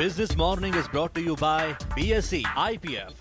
Business Morning is brought to you by BSE IPF.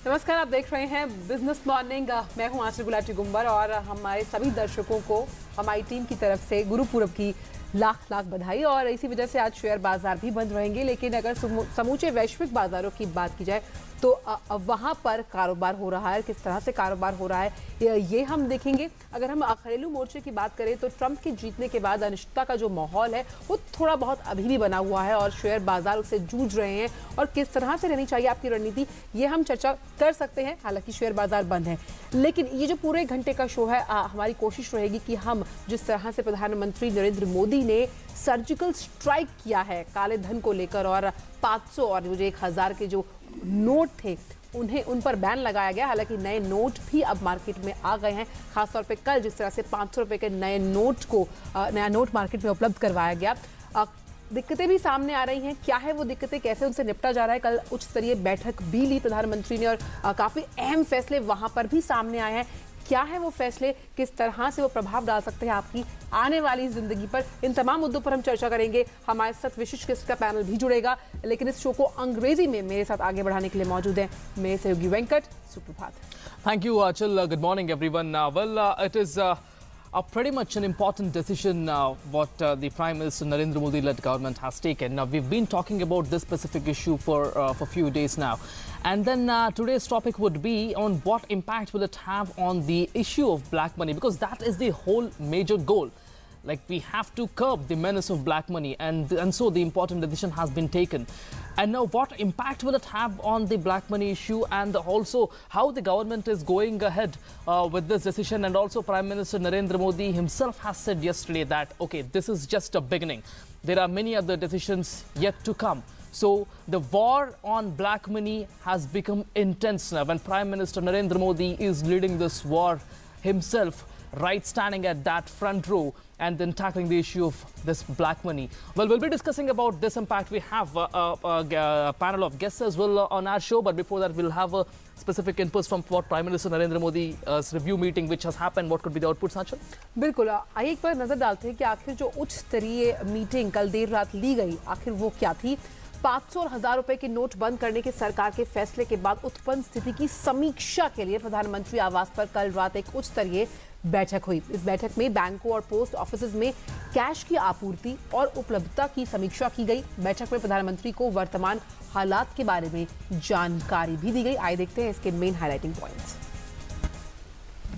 नमस्कार, आप देख रहे हैं बिजनेस मॉर्निंग। मैं हूं आंचल गुलाटी गुंबर और हमारे सभी दर्शकों को हमारी टीम की तरफ से गुरु पूरब की लाख लाख बधाई। और इसी वजह से आज शेयर बाजार भी बंद रहेंगे, लेकिन अगर समूचे वैश्विक बाजारों की बात की जाए तो वहां पर कारोबार हो रहा है। किस तरह से कारोबार हो रहा है ये हम देखेंगे। अगर हम घरेलू मोर्चे की बात करें तो ट्रंप के जीतने के बाद अनिश्चितता का जो माहौल है वो थोड़ा बहुत अभी भी बना हुआ है और शेयर बाजार उससे जूझ रहे हैं। और किस तरह से रहनी चाहिए आपकी रणनीति, ये हम चर्चा कर सकते हैं। हालांकि शेयर बाजार बंद है, लेकिन ये जो पूरे घंटे का शो है, हमारी कोशिश रहेगी कि हम जिस तरह से प्रधानमंत्री नरेंद्र मोदी ने सर्जिकल स्ट्राइक किया है काले धन को लेकर और 500 और जो 1000 के जो नोट थे उन पर बैन लगाया गया। हालांकि नए नोट भी अब मार्केट में आ गए हैं। खासतौर पे कल जिस तरह से 500 रुपए के नया नोट मार्केट में उपलब्ध करवाया गया। दिक्कतें भी सामने आ रही हैं। क्या है वो दिक्कतें, कैसे उनसे निपटा जा रहा है? कल उच्च स्तरीय बैठक भी ली प्रधानमंत्री ने और काफी अहम फैसले वहां पर भी सामने आए हैं। क्या है वो फैसले, किस तरह से वो प्रभाव डाल सकते हैं आपकी आने वाली जिंदगी पर? इन तमाम मुद्दों पर हम चर्चा करेंगे। हमारे साथ विशिष्ट गेस्ट का पैनल भी जुड़ेगा, लेकिन इस शो को अंग्रेजी में मेरे साथ आगे बढ़ाने के लिए मौजूद हैं मेरे सहयोगी वेंकट। सुप्रभात। Thank you, Achal. Good morning, everyone. It is pretty much an important decision what the Prime Minister Narendra Modi-led government has taken. Now, we've been talking about this specific issue for a few days now. And then today's topic would be on what impact will it have on the issue of black money, because that is the whole major goal. Like, we have to curb the menace of black money, and so the important decision has been taken. And now what impact will it have on the black money issue, and also how the government is going ahead with this decision? And also Prime Minister Narendra Modi himself has said yesterday that, okay, this is just a beginning. There are many other decisions yet to come. So the war on black money has become intense now, and Prime Minister Narendra Modi is leading this war himself, right, standing at that front row and then tackling the issue of this black money. Well, we'll be discussing about this impact. We have a panel of guests as well on our show, but before that we'll have a specific inputs from what Prime Minister Narendra Modi's review meeting which has happened. What could be the outputs, Achal? बिल्कुल, आइए एक बार नजर डालते हैं कि आखिर जो उच्च स्तरीय मीटिंग कल देर रात ली गई, आखिर वो क्या थी। 500 और 1000 रुपए के नोट बंद करने के सरकार के फैसले के बाद उत्पन्न स्थिति की समीक्षा के लिए प्रधानमंत्री आवास पर कल रात एक उच्च स्तरीय बैठक हुई। इस बैठक में बैंकों और पोस्ट ऑफिस में कैश की आपूर्ति और उपलब्धता की समीक्षा की गई। बैठक में प्रधानमंत्री को वर्तमान हालात के बारे में जानकारी भी दी गई। आइए देखते हैं इसके मेन हाइलाइटिंग पॉइंट्स।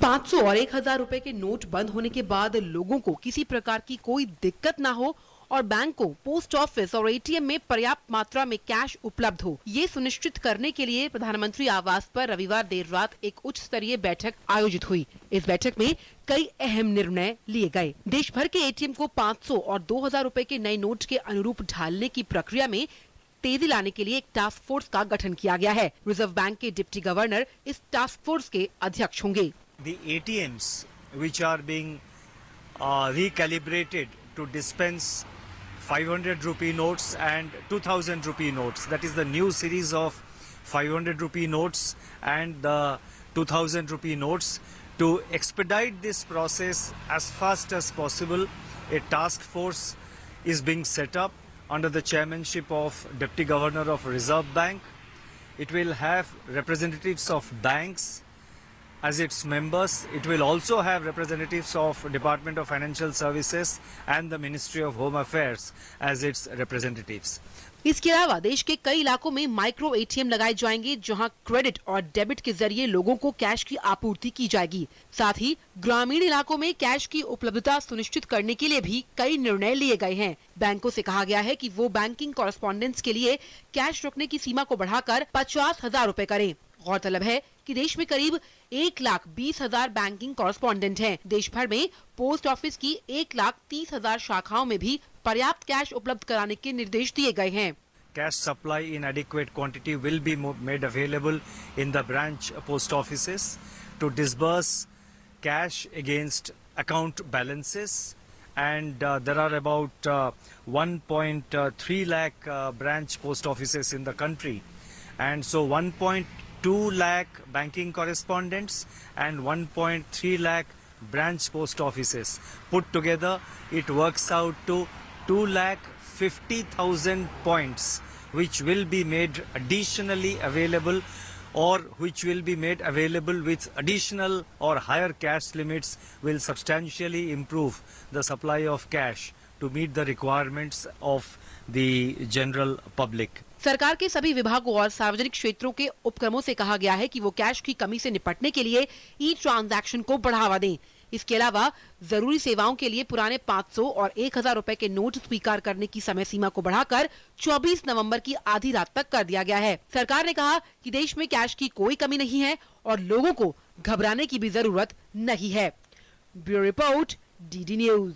500 और 1000 रुपए के नोट बंद होने के बाद लोगों को किसी प्रकार की कोई दिक्कत ना हो और बैंकों, पोस्ट ऑफिस और एटीएम में पर्याप्त मात्रा में कैश उपलब्ध हो, ये सुनिश्चित करने के लिए प्रधानमंत्री आवास पर रविवार देर रात एक उच्च स्तरीय बैठक आयोजित हुई। इस बैठक में कई अहम निर्णय लिए गए। देश भर के एटीएम को 500 और 2000 रुपए के नए नोट के अनुरूप ढालने की प्रक्रिया में तेजी लाने के लिए एक टास्क फोर्स का गठन किया गया है। रिजर्व बैंक के डिप्टी गवर्नर इस टास्क फोर्स के अध्यक्ष होंगे। The ATMs which are being recalibrated to dispense 500 rupee notes and 2000 rupee notes. That is the new series of 500 rupee notes and the 2000 rupee notes. To expedite this process as fast as possible, a task force is being set up under the chairmanship of Deputy Governor of Reserve Bank. It will have representatives of banks as its members. It will also have representatives of Department of Financial Services and the Ministry of Home Affairs as its representatives. इसके अलावा देश के कई इलाकों में micro ATM लगाए जाएंगे, जहां क्रेडिट और डेबिट के जरिए लोगों को कैश की आपूर्ति की जाएगी। साथ ही ग्रामीण इलाकों में कैश की उपलब्धता सुनिश्चित करने के लिए भी कई निर्णय लिए गए हैं। बैंकों से कहा गया है कि वो बैंकिंग कॉरेस्पॉन्डेंस के लिए कैश रखने की सीमा को बढ़ाकर 50,000 रुपए करें। गौरतलब है कि देश में करीब 1,20,000 बैंकिंग कॉरेस्पॉन्डेंट हैं। देश भर में पोस्ट ऑफिस की 1,30,000 शाखाओं में भी पर्याप्त कैश उपलब्ध कराने के निर्देश दिए गए हैं। Cash supply in adequate quantity will be made available in the branch post offices to disburse cash against account balances and there are about 1.3 lakh branch post offices in the country, and so 1.2 lakh banking correspondents and 1.3 lakh branch post offices put together, it works out to 2,50,000 points, which will be made additionally available, or which will be made available with additional or higher cash limits, will substantially improve the supply of cash to meet the requirements of the general public. सरकार के सभी विभागों और सार्वजनिक क्षेत्रों के उपक्रमों से कहा गया है कि वो कैश की कमी से निपटने के लिए ई ट्रांजैक्शन को बढ़ावा दें। इसके अलावा जरूरी सेवाओं के लिए पुराने 500 और 1000 रुपए के नोट स्वीकार करने की समय सीमा को बढ़ाकर 24 नवंबर की आधी रात तक कर दिया गया है। सरकार ने कहा कि देश में कैश की कोई कमी नहीं है और लोगों को घबराने की भी जरूरत नहीं है। Bureau report, DD news.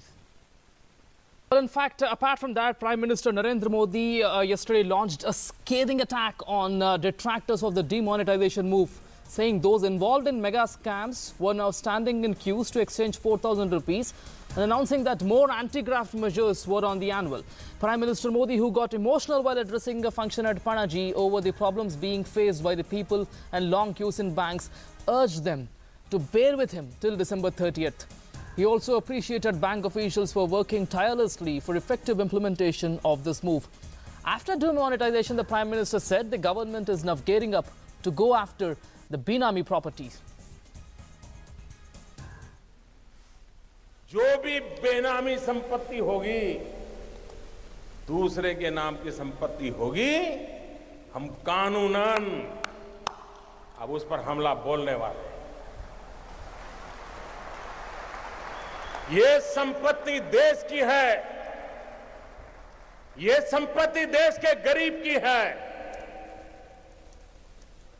Well, in fact, apart from that, Prime Minister Narendra Modi yesterday launched a scathing attack on detractors of the demonetization move, saying those involved in mega scams were now standing in queues to exchange 4,000 rupees and announcing that more anti-graft measures were on the anvil. Prime Minister Modi, who got emotional while addressing a function at Panaji over the problems being faced by the people and long queues in banks, urged them to bear with him till December 30th. He also appreciated bank officials for working tirelessly for effective implementation of this move. After demonetization, the Prime Minister said the government is now gearing up to go after the Benami properties. जो भी बेनामी संपत्ति होगी, दूसरे के नाम की संपत्ति होगी, हम कानूनन अब उस पर हमला बोलने वाले हैं। ये संपत्ति देश की है, ये संपत्ति देश के गरीब की है,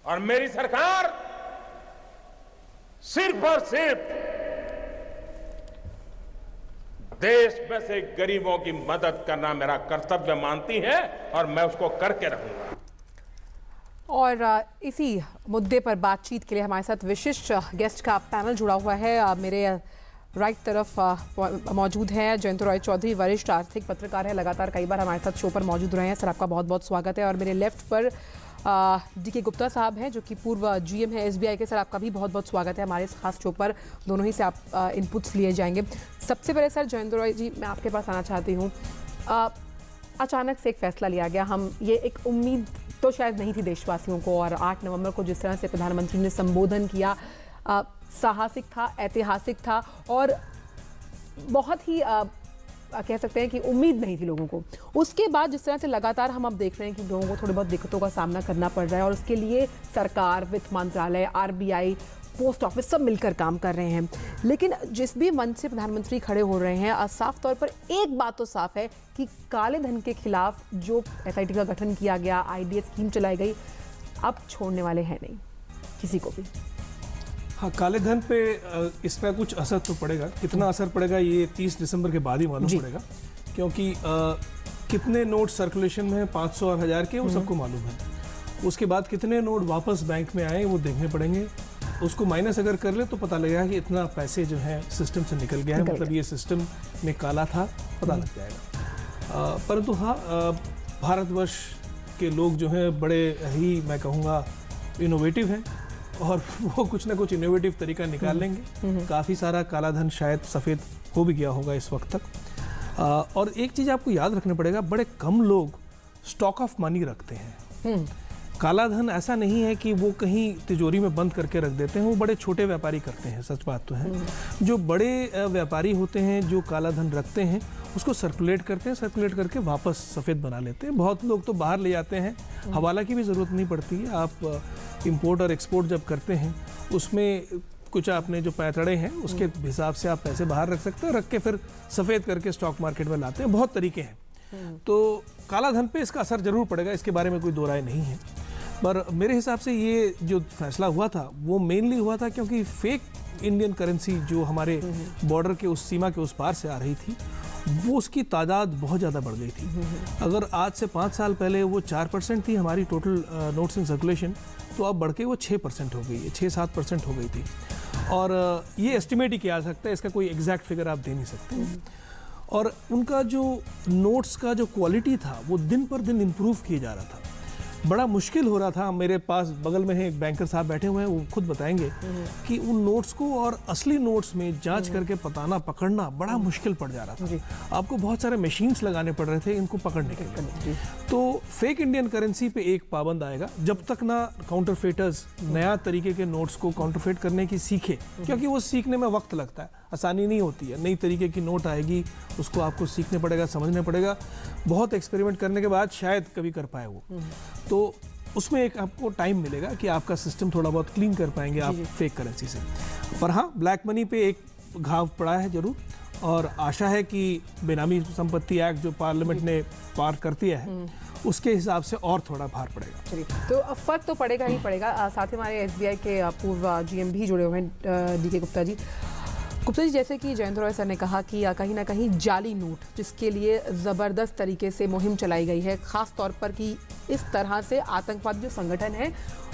और मेरी सरकार सिर्फ और सिर्फ देश में से गरीबों की मदद करना मेरा कर्तव्य मानती है और मैं उसको करके रहूंगा। और इसी मुद्दे पर बातचीत के लिए हमारे साथ विशिष्ट गेस्ट का पैनल जुड़ा हुआ है। मेरे राइट तरफ मौजूद है जयंत रॉय चौधरी, वरिष्ठ आर्थिक पत्रकार है, लगातार कई बार हमारे साथ शो पर मौजूद रहे हैं। सर, आपका बहुत बहुत स्वागत है। और मेरे लेफ्ट पर डीके गुप्ता साहब हैं, जो कि पूर्व जीएम है एसबीआई के। सर, आपका भी बहुत बहुत स्वागत है हमारे इस खास शो पर। दोनों ही से आप इनपुट्स लिए जाएंगे। सबसे पहले सर जयंत रॉय जी, मैं आपके पास आना चाहती हूँ। अचानक से एक फैसला लिया गया, हम ये एक उम्मीद तो शायद नहीं थी देशवासियों को, और 8 नवंबर को जिस तरह से प्रधानमंत्री ने संबोधन किया, साहसिक था, ऐतिहासिक था, और बहुत ही कह सकते हैं कि उम्मीद नहीं थी लोगों को। उसके बाद जिस तरह से लगातार हम अब देख रहे हैं कि लोगों को थोड़ी बहुत दिक्कतों का सामना करना पड़ रहा है, और उसके लिए सरकार, वित्त मंत्रालय, आरबीआई, पोस्ट ऑफिस सब मिलकर काम कर रहे हैं। लेकिन जिस भी मंच से प्रधानमंत्री खड़े हो रहे हैं, साफ तौर पर एक बात तो साफ है कि काले धन के खिलाफ जो एसआईटी का गठन किया गया, आईडीएस स्कीम चलाई गई, अब छोड़ने वाले हैं नहीं किसी को भी। हाँ, काले धन पे इसका कुछ असर तो पड़ेगा। कितना असर पड़ेगा ये 30 दिसंबर के बाद ही मालूम पड़ेगा, क्योंकि कितने नोट सर्कुलेशन में 500 और 1000 के वो सबको मालूम है। उसके बाद कितने नोट वापस बैंक में आए वो देखने पड़ेंगे। उसको माइनस अगर कर ले तो पता लगेगा कि इतना पैसे जो है सिस्टम से निकल गया है, मतलब ये सिस्टम में काला था, पता लग जाएगा। परंतु हाँ, भारतवर्ष के लोग जो हैं बड़े ही, मैं कहूँगा, इनोवेटिव हैं, और वो कुछ ना कुछ इनोवेटिव तरीका निकाल लेंगे। काफ़ी सारा काला धन शायद सफ़ेद हो भी गया होगा इस वक्त तक। और एक चीज़ आपको याद रखना पड़ेगा, बड़े कम लोग स्टॉक ऑफ मनी रखते हैं। काला धन ऐसा नहीं है कि वो कहीं तिजोरी में बंद करके रख देते हैं, वो बड़े छोटे व्यापारी करते हैं, सच बात तो है। जो बड़े व्यापारी होते हैं जो काला धन रखते हैं उसको सर्कुलेट करते हैं, सर्कुलेट करके वापस सफ़ेद बना लेते हैं। बहुत लोग तो बाहर ले जाते हैं, हवाला की भी ज़रूरत नहीं पड़ती है। आप इंपोर्ट और एक्सपोर्ट जब करते हैं उसमें कुछ आपने जो पैतड़े हैं उसके हिसाब से आप पैसे बाहर रख सकते हैं, रख के फिर सफ़ेद करके स्टॉक मार्केट में लाते हैं। बहुत तरीके हैं। तो काला धन पे इसका असर जरूर पड़ेगा, इसके बारे में कोई दो राय नहीं है। पर मेरे हिसाब से ये जो फैसला हुआ था वो मेनली हुआ था क्योंकि फेक इंडियन करेंसी जो हमारे बॉर्डर के उस सीमा के उस पार से आ रही थी, वो उसकी तादाद बहुत ज़्यादा बढ़ गई थी। अगर आज से 5 साल पहले वो 4% थी हमारी टोटल नोट्स इन सर्कुलेशन, तो अब बढ़ के वो 6% हो गई है, 6-7% हो गई थी। और ये एस्टिमेट ही किया जा सकता है, इसका कोई एग्जैक्ट फिगर आप दे नहीं सकते। और उनका जो नोट्स का जो क्वालिटी था वो दिन पर दिन इम्प्रूव किए जा रहा था। बड़ा मुश्किल हो रहा था। मेरे पास बगल में है एक बैंकर साहब बैठे हुए हैं, वो खुद बताएंगे कि उन नोट्स को और असली नोट्स में जांच करके पकड़ना बड़ा मुश्किल पड़ जा रहा था। आपको बहुत सारे मशीन्स लगाने पड़ रहे थे इनको पकड़ने के लिए। तो फेक इंडियन करेंसी पे एक पाबंद आएगा जब तक ना काउंटरफेटर्स नया तरीके के नोट्स को काउंटरफेट करने की सीखे, क्योंकि वो सीखने में वक्त लगता है, आसानी नहीं होती है। नई तरीके की नोट आएगी, उसको आपको सीखने पड़ेगा, समझने पड़ेगा, बहुत एक्सपेरिमेंट करने के बाद शायद कभी कर पाए वो। तो उसमें एक आपको टाइम मिलेगा कि आपका सिस्टम थोड़ा बहुत क्लीन कर पाएंगे आप फेक करेंसी से। पर हाँ, ब्लैक मनी पे एक घाव पड़ा है जरूर, और आशा है कि बेनामी संपत्ति एक्ट जो पार्लियामेंट ने पार कर दिया है उसके हिसाब से और थोड़ा भार पड़ेगा। चलिए, तो फर्क तो पड़ेगा ही पड़ेगा। साथ ही हमारे SBI के पूर्व GM भी जुड़े हुए हैं, DK गुप्ता जी। गुप्ता जी, जैसे कि जयंत रॉय सर ने कहा कि कहीं ना कहीं जाली नोट, जिसके लिए ज़बरदस्त तरीके से मुहिम चलाई गई है, ख़ास तौर पर कि इस तरह से आतंकवादी जो संगठन है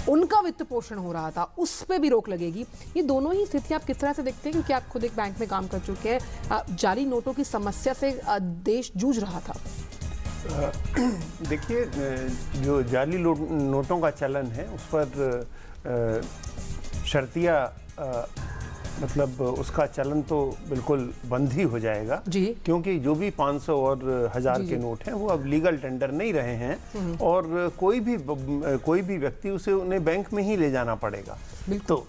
उनका वित्त पोषण हो रहा था, उस पर भी रोक लगेगी। ये दोनों ही स्थिति आप किस तरह से देखते हैं, क्योंकि आप खुद एक बैंक में काम कर चुके हैं। जाली नोटों की समस्या से देश जूझ रहा था। देखिए, जो जाली नोटों का चलन है उस पर शर्तिया मतलब उसका चलन तो बिल्कुल बंद ही हो जाएगा जी, क्योंकि जो भी 500 और 1000 के नोट हैं वो अब लीगल टेंडर नहीं रहे हैं और कोई भी व्यक्ति उसे उन्हें बैंक में ही ले जाना पड़ेगा। तो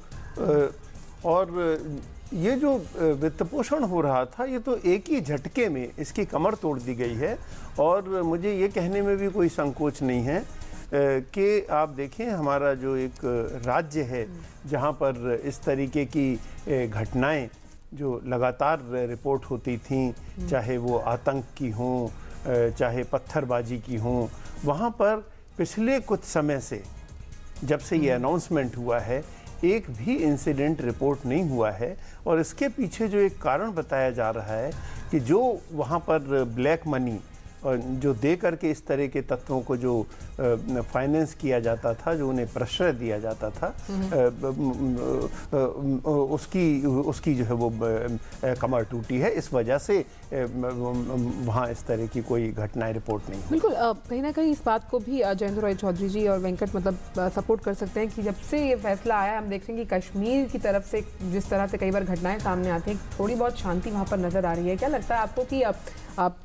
और ये जो वित्त पोषण हो रहा था ये तो एक ही झटके में इसकी कमर तोड़ दी गई है। और मुझे ये कहने में भी कोई संकोच नहीं है कि आप देखें, हमारा जो एक राज्य है जहाँ पर इस तरीके की घटनाएं जो लगातार रिपोर्ट होती थीं, चाहे वो आतंक की हों, चाहे पत्थरबाजी की हों, वहाँ पर पिछले कुछ समय से जब से ये अनाउंसमेंट हुआ है एक भी इंसिडेंट रिपोर्ट नहीं हुआ है। और इसके पीछे जो एक कारण बताया जा रहा है कि जो वहाँ पर ब्लैक मनी जो दे करके इस तरह के तत्वों को जो फाइनेंस किया जाता था, जो उन्हें प्रश्रय दिया जाता था, उसकी जो है वो कमर टूटी है। इस वजह से वहाँ इस तरह की कोई घटनाएं रिपोर्ट नहीं हुई। बिल्कुल, कहीं ना कहीं इस बात को भी जयंत रॉय चौधरी जी और वेंकट मतलब सपोर्ट कर सकते हैं कि जब से ये फैसला आया, हम देख रहे हैं कि कश्मीर की तरफ से जिस तरह से कई बार घटनाएं सामने आती हैं, थोड़ी बहुत शांति वहाँ पर नजर आ रही है। क्या लगता है आपको कि अब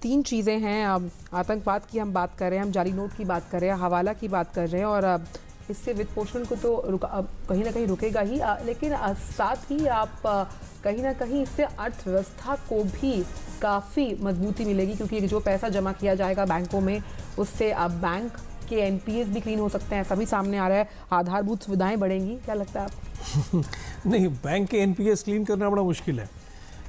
तीन चीज़ें हैं, आतंकवाद की हम बात कर रहे हैं, हम जाली नोट की बात कर रहे हैं, हवाला की बात कर रहे हैं, और इससे वित्त पोषण को तो कहीं ना कहीं रुकेगा ही, लेकिन साथ ही आप कहीं ना कहीं इससे अर्थव्यवस्था को भी काफ़ी मजबूती मिलेगी, क्योंकि जो पैसा जमा किया जाएगा बैंकों में उससे अब बैंक के NPAs भी क्लीन हो सकते हैं, सभी सामने आ रहा है, आधारभूत सुविधाएं बढ़ेंगी। क्या लगता है आपको? नहीं, बैंक के NPAs क्लीन करना बड़ा मुश्किल है।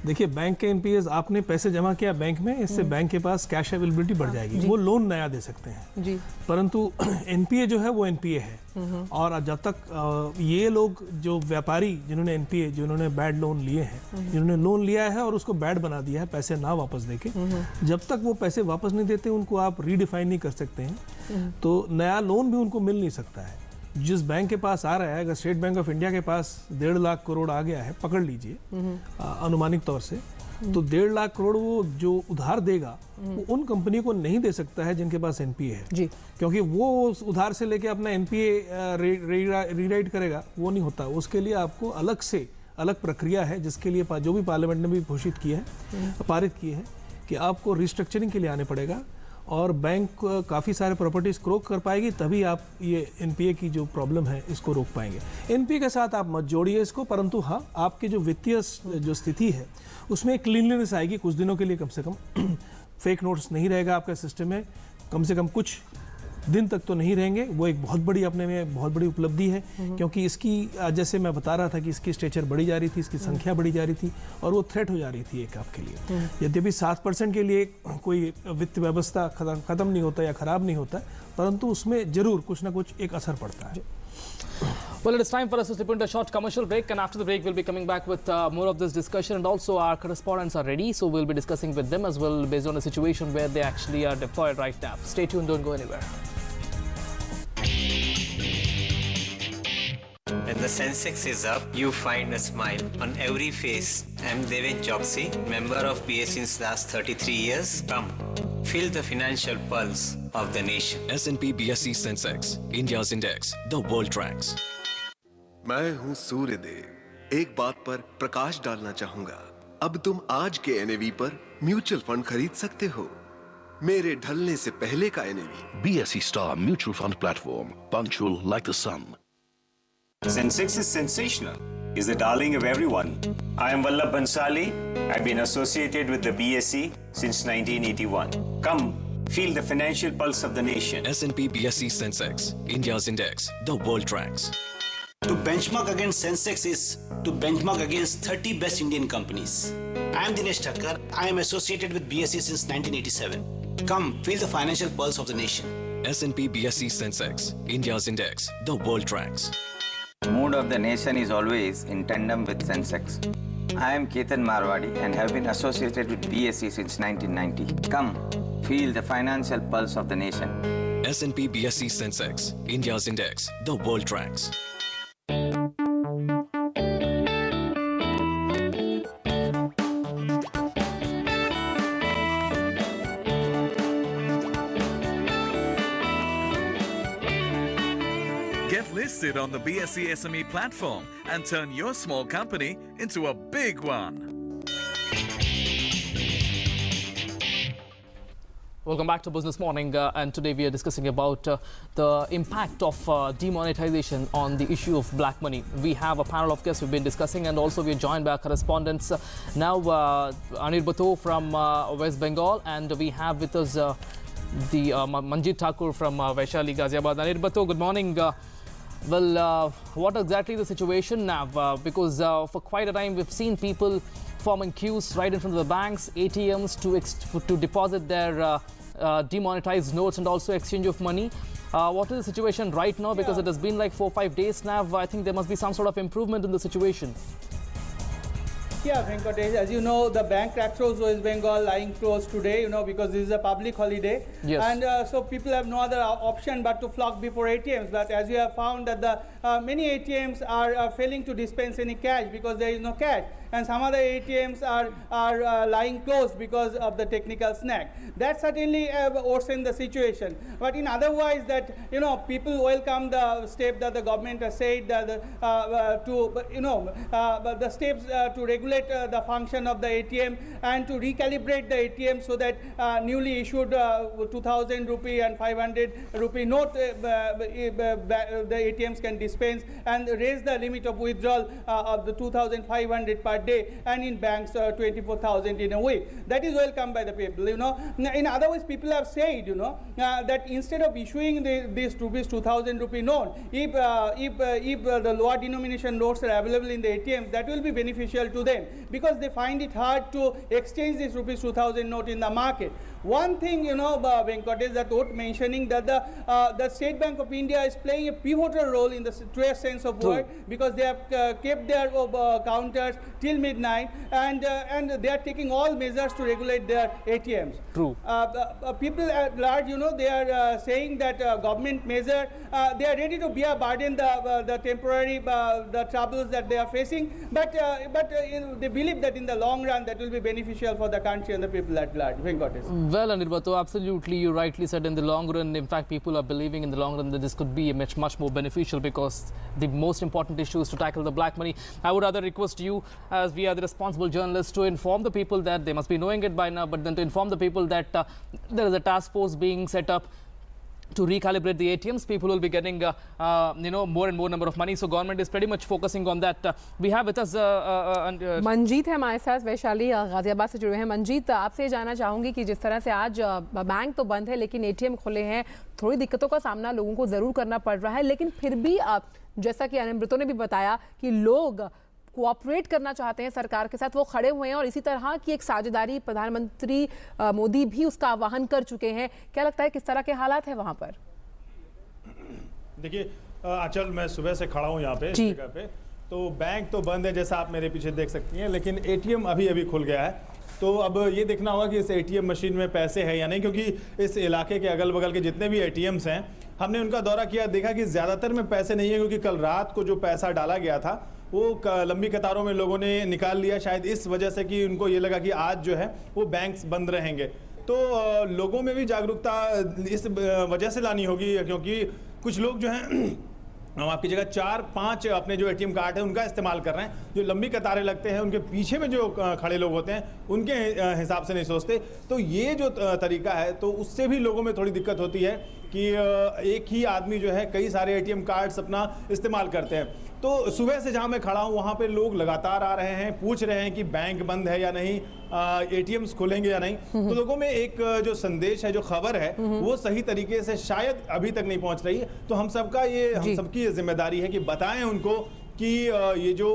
देखिए, बैंक के NPAs, आपने पैसे जमा किया बैंक में, इससे बैंक के पास कैश अवेलेबिलिटी बढ़ जाएगी, वो लोन नया दे सकते हैं जी। परंतु NPA जो है वो NPA है, और जब तक ये लोग जो व्यापारी जिन्होंने NPA, जिन्होंने बैड लोन लिए हैं, जिन्होंने लोन लिया है और उसको बैड बना दिया है पैसे ना वापस देके, जब तक वो पैसे वापस नहीं देते उनको आप रीडिफाइन नहीं कर सकते हैं, तो नया लोन भी उनको मिल नहीं सकता है। जिस बैंक के पास आ रहा है, अगर स्टेट बैंक ऑफ इंडिया के पास 1.5 लाख करोड़ आ गया है, पकड़ लीजिए अनुमानिक तौर से, तो 1.5 लाख करोड़ वो जो उधार देगा वो उन कंपनी को नहीं दे सकता है जिनके पास NPA है जी, क्योंकि वो उस उधार से लेके अपना NPA रीराइट करेगा, वो नहीं होता। उसके लिए आपको अलग प्रक्रिया है, जिसके लिए जो भी पार्लियामेंट ने भी घोषित किया है, पारित किए हैं कि आपको रिस्ट्रक्चरिंग के लिए आने पड़ेगा, और बैंक काफ़ी सारे प्रॉपर्टीज क्रोक कर पाएगी, तभी आप ये NPA की जो प्रॉब्लम है इसको रोक पाएंगे। NPA के साथ आप मत जोड़िए इसको, परंतु हाँ, आपकी जो वित्तीय जो स्थिति है उसमें क्लीनलीनेस आएगी कुछ दिनों के लिए, कम से कम फेक नोट्स नहीं रहेगा आपका सिस्टम में, कम से कम कुछ दिन तक तो नहीं रहेंगे। वो एक बहुत बड़ी अपने में बहुत बड़ी उपलब्धि है, क्योंकि इसकी जैसे मैं बता रहा था कि इसकी स्टेचर बढ़ी जा रही थी, इसकी संख्या बढ़ी जा रही थी, और वो थ्रेट हो जा रही थी एक आपके लिए। यद्यपि 7% के लिए कोई वित्त व्यवस्था खत्म नहीं होता या खराब नहीं होता, परंतु उसमें जरूर कुछ ना कुछ एक असर पड़ता है। Well, it is time for us to slip into a short commercial break, and after the break we'll be coming back with more of this discussion, and also our correspondents are ready, so we'll be discussing with them as well based on the situation where they actually are deployed right now. Stay tuned, don't go anywhere. When the Sensex is up, you find a smile on every face. I'm Deven Choksi, member of BSE since last 33 years. Come, feel the financial pulse of the nation. S&P BSE Sensex, India's index, the world tracks. मैं हूं सूर्यदेव, एक बात पर प्रकाश डालना चाहूंगा। अब तुम आज के एनएवी पर म्यूचुअल फंड खरीद सकते हो, मेरे ढलने से पहले का NAV. BSE Star Mutual Fund Platform, punctual like the sun. Sensex is sensational. Is the darling of everyone. I am Vallabh Bansali. I've been associated with the BSE since 1981. Come, feel the financial pulse of the nation. S&P BSE Sensex, India's index, the world tracks. To benchmark against Sensex is to benchmark against 30 best Indian companies. I am Dinesh Thakkar. I am associated with BSE since 1987. Come, feel the financial pulse of the nation. S&P BSE Sensex, India's index, the world tracks. The mood of the nation is always in tandem with Sensex. I am Ketan Marwadi and have been associated with BSE since 1990. Come, feel the financial pulse of the nation. S&P BSE Sensex, India's index, the world tracks. Get listed on the BSE SME platform and turn your small company into a big one. Welcome back to Business Morning, and today we are discussing about the impact of demonetization on the issue of black money. We have a panel of guests we've been discussing, and also we are joined by our correspondents. Now, Anirbhato from West Bengal, and we have with us the Manjeet Thakur from Vaishali, Ghaziabad. Anirbhato, good morning. What exactly the situation now? Because for quite a time we've seen people forming queues right in front of the banks, ATMs to deposit their demonetized notes and also exchange of money. What is the situation right now? Because it has been like 4 or 5 days now. I think there must be some sort of improvement in the situation. Yeah, Venkatesh, as you know, the bank across West Bengal lying closed today, because this is a public holiday. Yes. And so people have no other option but to flock before ATMs. But as we have found that the many ATMs are failing to dispense any cash because there is no cash. And some other ATMs are lying closed because of the technical snag. That certainly worsened the situation. But in otherwise that, people welcome the step that the government has said that the steps to regulate the function of the ATM and to recalibrate the ATM so that newly issued 2000 rupee and 500 rupee note the ATMs can dispense and raise the limit of withdrawal of the 2500 per day, and in banks 24,000 in a week. That is welcomed by the people. In other words, people have said that instead of issuing this rupees 2000 rupee note, if the lower denomination notes are available in the ATMs, that will be beneficial to them because they find it hard to exchange this rupees 2000 note in the market. One thing, Venkatesh, that worth mentioning that the State Bank of India is playing a pivotal role in the truest sense of word because they have kept their counters till midnight and they are taking all measures to regulate their ATMs. True. People at large, they are saying that government measure, they are ready to bear burden the temporary the troubles that they are facing, but they believe that in the long run that will be beneficial for the country and the people at large. Venkatesh. Well, Anirbhato, absolutely, you rightly said in the long run, in fact, people are believing in the long run that this could be much more beneficial because the most important issue is to tackle the black money. I would rather request you, as we are the responsible journalists, to inform the people that they must be knowing it by now, but then to inform the people that there is a task force being set up to recalibrate the ATMs. People will be getting more and more number of money, so government is pretty much focusing on that. We have with us Manjeet है हमारे साथ, वैशाली गाजियाबाद से जुड़े हैं। मंजीत, आपसे जानना चाहूँगी कि जिस तरह से आज बैंक तो बंद है लेकिन ATM खुले हैं, थोड़ी दिक्कतों का सामना लोगों को ज़रूर करना पड़ रहा है, लेकिन फिर भी जैसा कि अनिमृतो ने भी बताया कि लोग कोऑपरेट करना चाहते हैं सरकार के साथ, वो खड़े हुए हैं और इसी तरह की एक साझेदारी प्रधानमंत्री मोदी भी उसका आह्वान कर चुके हैं। क्या लगता है किस तरह के हालात है वहां पर? देखिए आंचल, मैं सुबह से खड़ा हूं यहाँ पे इस जगह पे, तो बैंक तो बंद है जैसा आप मेरे पीछे देख सकती हैं, लेकिन ATM अभी खुल गया है तो अब ये देखना होगा कि इस एटीएम मशीन में पैसे हैं या नहीं, क्योंकि इस इलाके के अगल बगल के जितने भी एटीएम्स हैं हमने उनका दौरा किया, देखा कि ज़्यादातर में पैसे नहीं है, क्योंकि कल रात को जो पैसा डाला गया था वो लंबी कतारों में लोगों ने निकाल लिया, शायद इस वजह से कि उनको ये लगा कि आज जो है वो बैंक्स बंद रहेंगे। तो लोगों में भी जागरूकता इस वजह से लानी होगी, क्योंकि कुछ लोग जो हैं हम आपकी जगह 4-5 अपने जो एटीएम कार्ड है उनका इस्तेमाल कर रहे हैं। जो लंबी कतारें लगते हैं उनके पीछे में जो खड़े लोग होते हैं उनके हिसाब से नहीं सोचते। तो ये जो तरीका है तो उससे भी लोगों में थोड़ी दिक्कत होती है कि एक ही आदमी जो है कई सारे एटीएम कार्ड्स अपना इस्तेमाल करते हैं। तो सुबह से जहाँ मैं खड़ा हूँ वहाँ पे लोग लगातार आ रहे हैं, पूछ रहे हैं कि बैंक बंद है या नहीं, एटीएम्स खुलेंगे या नहीं। तो लोगों में एक जो संदेश है, जो खबर है वो सही तरीके से शायद अभी तक नहीं पहुँच रही है। तो हम सबकी जिम्मेदारी है कि बताएं उनको कि ये जो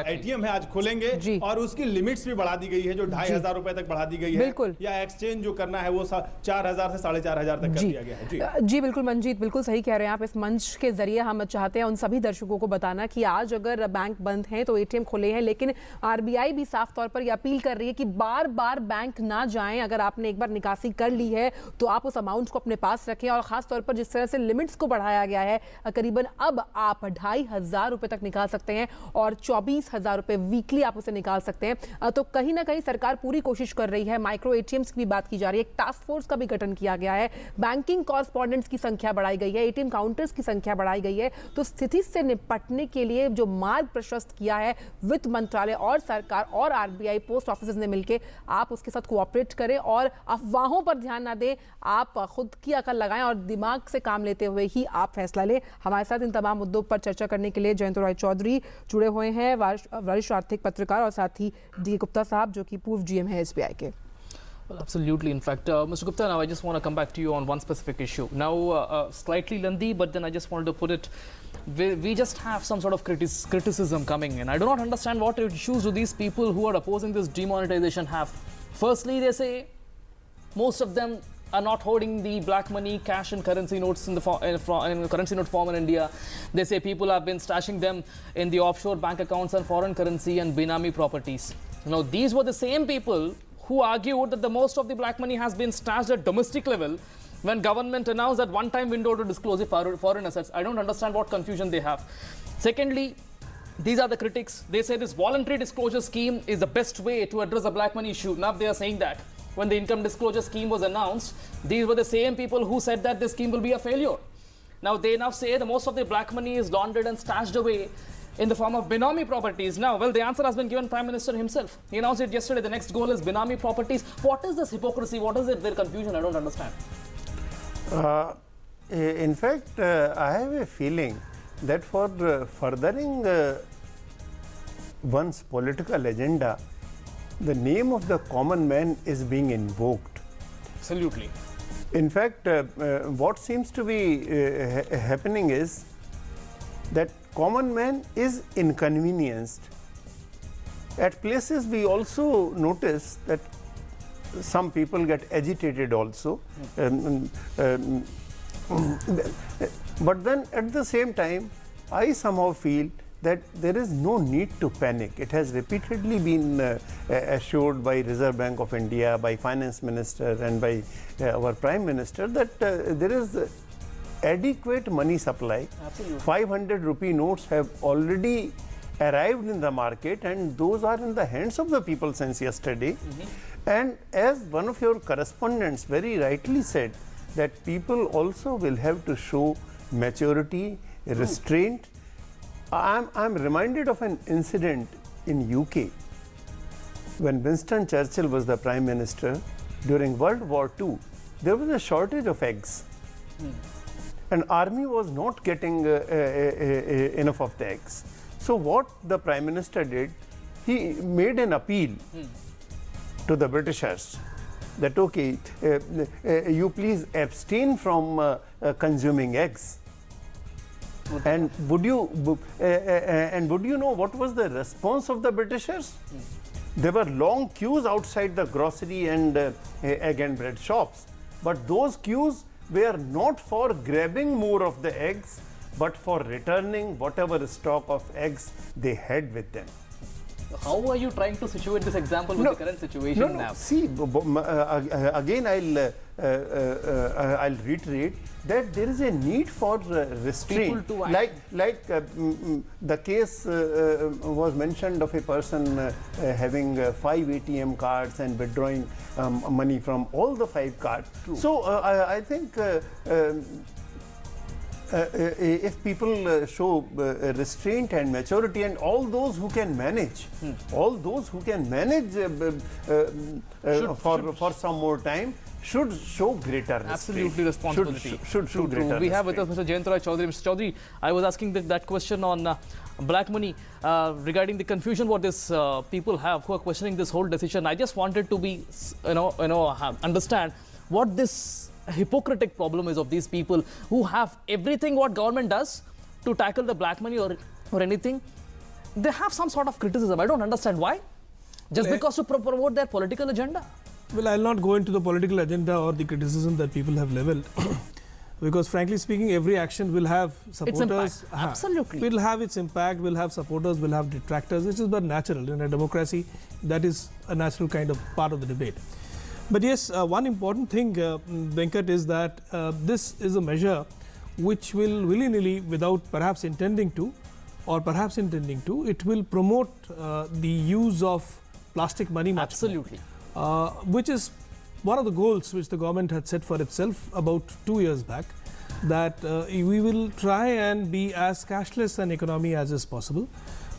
एटीएम है आज खुलेंगे और उसकी लिमिट्स भी बढ़ा दी गई है, जो 2,500 रुपए तक बढ़ा दी गई है, या एक्सचेंज जो करना है वो 4,000 से 4,500 तक कर दिया गया है। जी बिल्कुल मंजीत, बिल्कुल सही कह रहे हैं आप। इस मंच के जरिए हम चाहते हैं उन सभी दर्शकों को बताना कि आज अगर बैंक बंद हैं तो एटीएम खुले हैं, लेकिन आरबीआई भी साफ तौर पर यह अपील कर रही है कि बार बार बैंक ना जाएं। अगर आपने एक बार निकासी कर ली है तो आप उस अमाउंट को अपने पास रखें, और खास तौर पर जिस तरह से लिमिट्स को बढ़ाया गया है, करीबन अब आप 2,500 रुपए तक निकाल सकते हैं और 24,000 रुपए वीकली आप उसे निकाल सकते हैं। तो कहीं ना कहीं सरकार पूरी कोशिश कर रही है। माइक्रो एटीएम्स की भी बात की जा रही है, एक टास्क फोर्स का भी गठन किया गया है, बैंकिंग कॉरेस्पॉन्डेंट्स की संख्या बढ़ाई गई है, एटीएम काउंटर्स की संख्या बढ़ाई गई है। तो स्थिति से निपटने के लिए जो मार्ग प्रशस्त किया है वित्त मंत्रालय और सरकार और आरबीआई, पोस्ट ऑफिस ने मिलकर, आप उसके साथ कोऑपरेट करें और अफवाहों पर ध्यान ना दें। आप खुद की अकल लगाएं और दिमाग से काम लेते हुए ही आप फैसला लें। हमारे साथ इन तमाम मुद्दों पर चर्चा करने के लिए जयंत रॉय चौधरी जुड़े हुए हैं, वरिष्ठ आर्थिक पत्रकार, और साथ ही डी गुप्ता साहब जो कि पूर्व जीएम है एसबीआई के। Well, absolutely. In fact, Mr. Gupta, now I just want to come back to you on one specific issue. Now, slightly lengthy, but then I just wanted to put it, we just have some sort of criticism coming in. I do not understand what issues do these people who are opposing this demonetization have. Firstly, they say most of them are not holding the black money, cash and currency notes in the currency note form in India. They say people have been stashing them in the offshore bank accounts and foreign currency and Benami properties. Now, these were the same people who argued that the most of the black money has been stashed at domestic level when government announced that one-time window to disclose the foreign assets. I don't understand what confusion they have. Secondly, these are the critics. They say this voluntary disclosure scheme is the best way to address the black money issue. Now they are saying that when the income disclosure scheme was announced, these were the same people who said that this scheme will be a failure. Now they now say that most of the black money is laundered and stashed away in the form of Benami properties. Now, well, the answer has been given Prime Minister himself. He announced it yesterday. The next goal is Benami properties. What is this hypocrisy? What is their confusion? I don't understand. In fact, I have a feeling that for furthering one's political agenda, the name of the common man is being invoked. Absolutely. In fact, what seems to be happening is that common man is inconvenienced. At places we also notice that some people get agitated also. But then at the same time, I somehow feel that there is no need to panic. It has repeatedly been assured by Reserve Bank of India, by Finance Minister and by our Prime Minister that there is adequate money supply. Absolutely. 500 rupee notes have already arrived in the market and those are in the hands of the people since yesterday. And as one of your correspondents very rightly said, that people also will have to show maturity, restraint. I'm reminded of an incident in UK when Winston Churchill was the Prime Minister during World War II. There was a shortage of eggs. And army was not getting enough of the eggs. So what the Prime Minister did, he made an appeal to the Britishers that okay, you please abstain from consuming eggs. And would you know what was the response of the Britishers? There were long queues outside the grocery and egg and bread shops, but those queues were not for grabbing more of the eggs, but for returning whatever stock of eggs they had with them. How are you trying to situate this example with the current situation now? See, again, I'll reiterate that there is a need for restraint. The case was mentioned of a person having 5 ATM cards and withdrawing money from all the 5 cards. True. So I think if people show restraint and maturity, and all those who can manage, for some more time, should show greater restraint. Absolutely responsibility. Should show greater We have with us restraint. Mr. Jayant Roy Chaudhary. Mr. Chaudhary, I was asking that question on black money regarding the confusion what this people have who are questioning this whole decision. I just wanted to be, understand what this hypocritic problem is of these people who have everything what government does to tackle the black money or anything. They have some sort of criticism. I don't understand why. Just because to promote their political agenda. Well, I'll not go into the political agenda or the criticism that people have leveled. Because frankly speaking, every action will have supporters. Absolutely. Will have its impact, will have supporters, will have detractors, which is but natural. In a democracy, that is a natural kind of part of the debate. But yes, one important thing, Venkat, is that this is a measure which will willy-nilly, without perhaps intending to, it will promote the use of plastic money much Absolutely. more, which is one of the goals which the government had set for itself about 2 years back, that we will try and be as cashless an economy as is possible.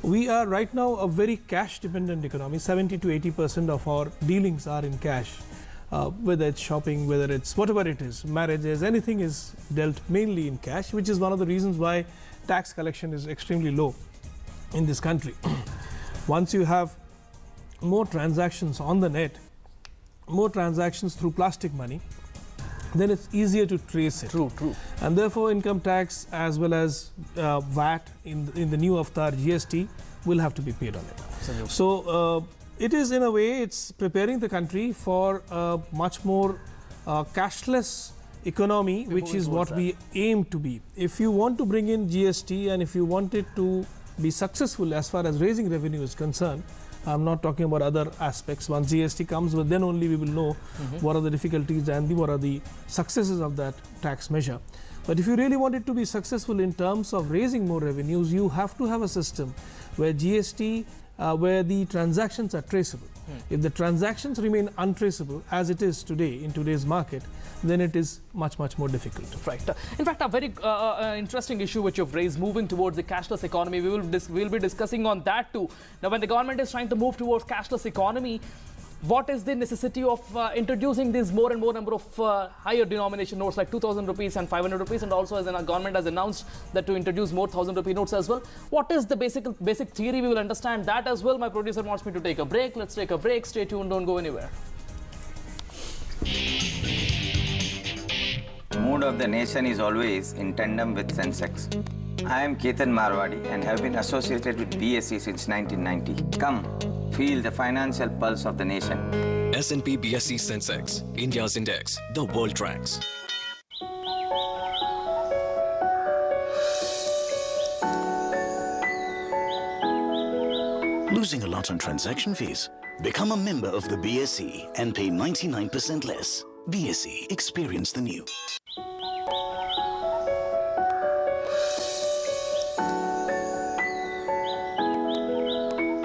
We are right now a very cash-dependent economy. 70 to 80% of our dealings are in cash. Whether it's shopping, whether it's whatever it is, marriages, anything is dealt mainly in cash, which is one of the reasons why tax collection is extremely low in this country. Once you have more transactions on the net, more transactions through plastic money, then it's easier to trace it. True. And therefore, income tax as well as VAT in the new avatar GST will have to be paid on it. Absolutely. So it is, in a way, it's preparing the country for a much more cashless economy, which is what we aim to be. If you want to bring in GST and if you want it to be successful as far as raising revenue is concerned, I'm not talking about other aspects. Once GST comes, but then only we will know what are the difficulties and what are the successes of that tax measure. But if you really want it to be successful in terms of raising more revenues, you have to have a system where GST, where the transactions are traceable. If the transactions remain untraceable, as it is today in today's market, then it is much more difficult. Right. In fact, a very interesting issue which you've raised, moving towards the cashless economy. We'll be discussing on that too. Now, when the government is trying to move towards cashless economy, what is the necessity of introducing these more and more number of higher denomination notes like 2,000 rupees and 500 rupees, and also as the government has announced that to introduce more 1,000 rupee notes as well? What is the basic theory? We will understand that as well. My producer wants me to take a break. Let's take a break. Stay tuned. Don't go anywhere. The mood of the nation is always in tandem with Sensex. I am Ketan Marwadi and have been associated with BSE since 1990. Come, feel the financial pulse of the nation. S&P BSE Sensex, India's index, the world tracks. Losing a lot on transaction fees? Become a member of the BSE and pay 99% less. BSE, experience the new.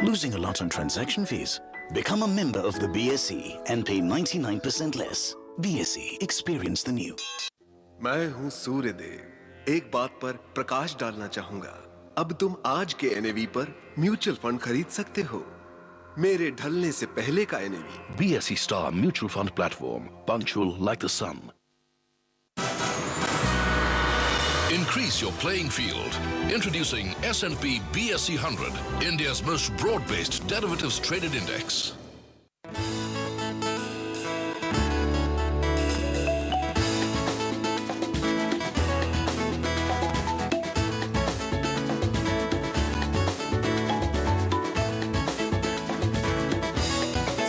Losing a lot on transaction fees? Become a member of the BSE and pay 99% less. BSE, experience the new. मैं हूं सूर्यदेव। एक बात पर प्रकाश डालना चाहूंगा। अब तुम आज के NAV पर म्यूचुअल फंड खरीद सकते हो। मेरे ढलने से पहले का NAV। BSE Star Mutual Fund Platform, punctual like the sun. Increase your playing field. Introducing S&P BSE 100, India's most broad-based derivatives traded index.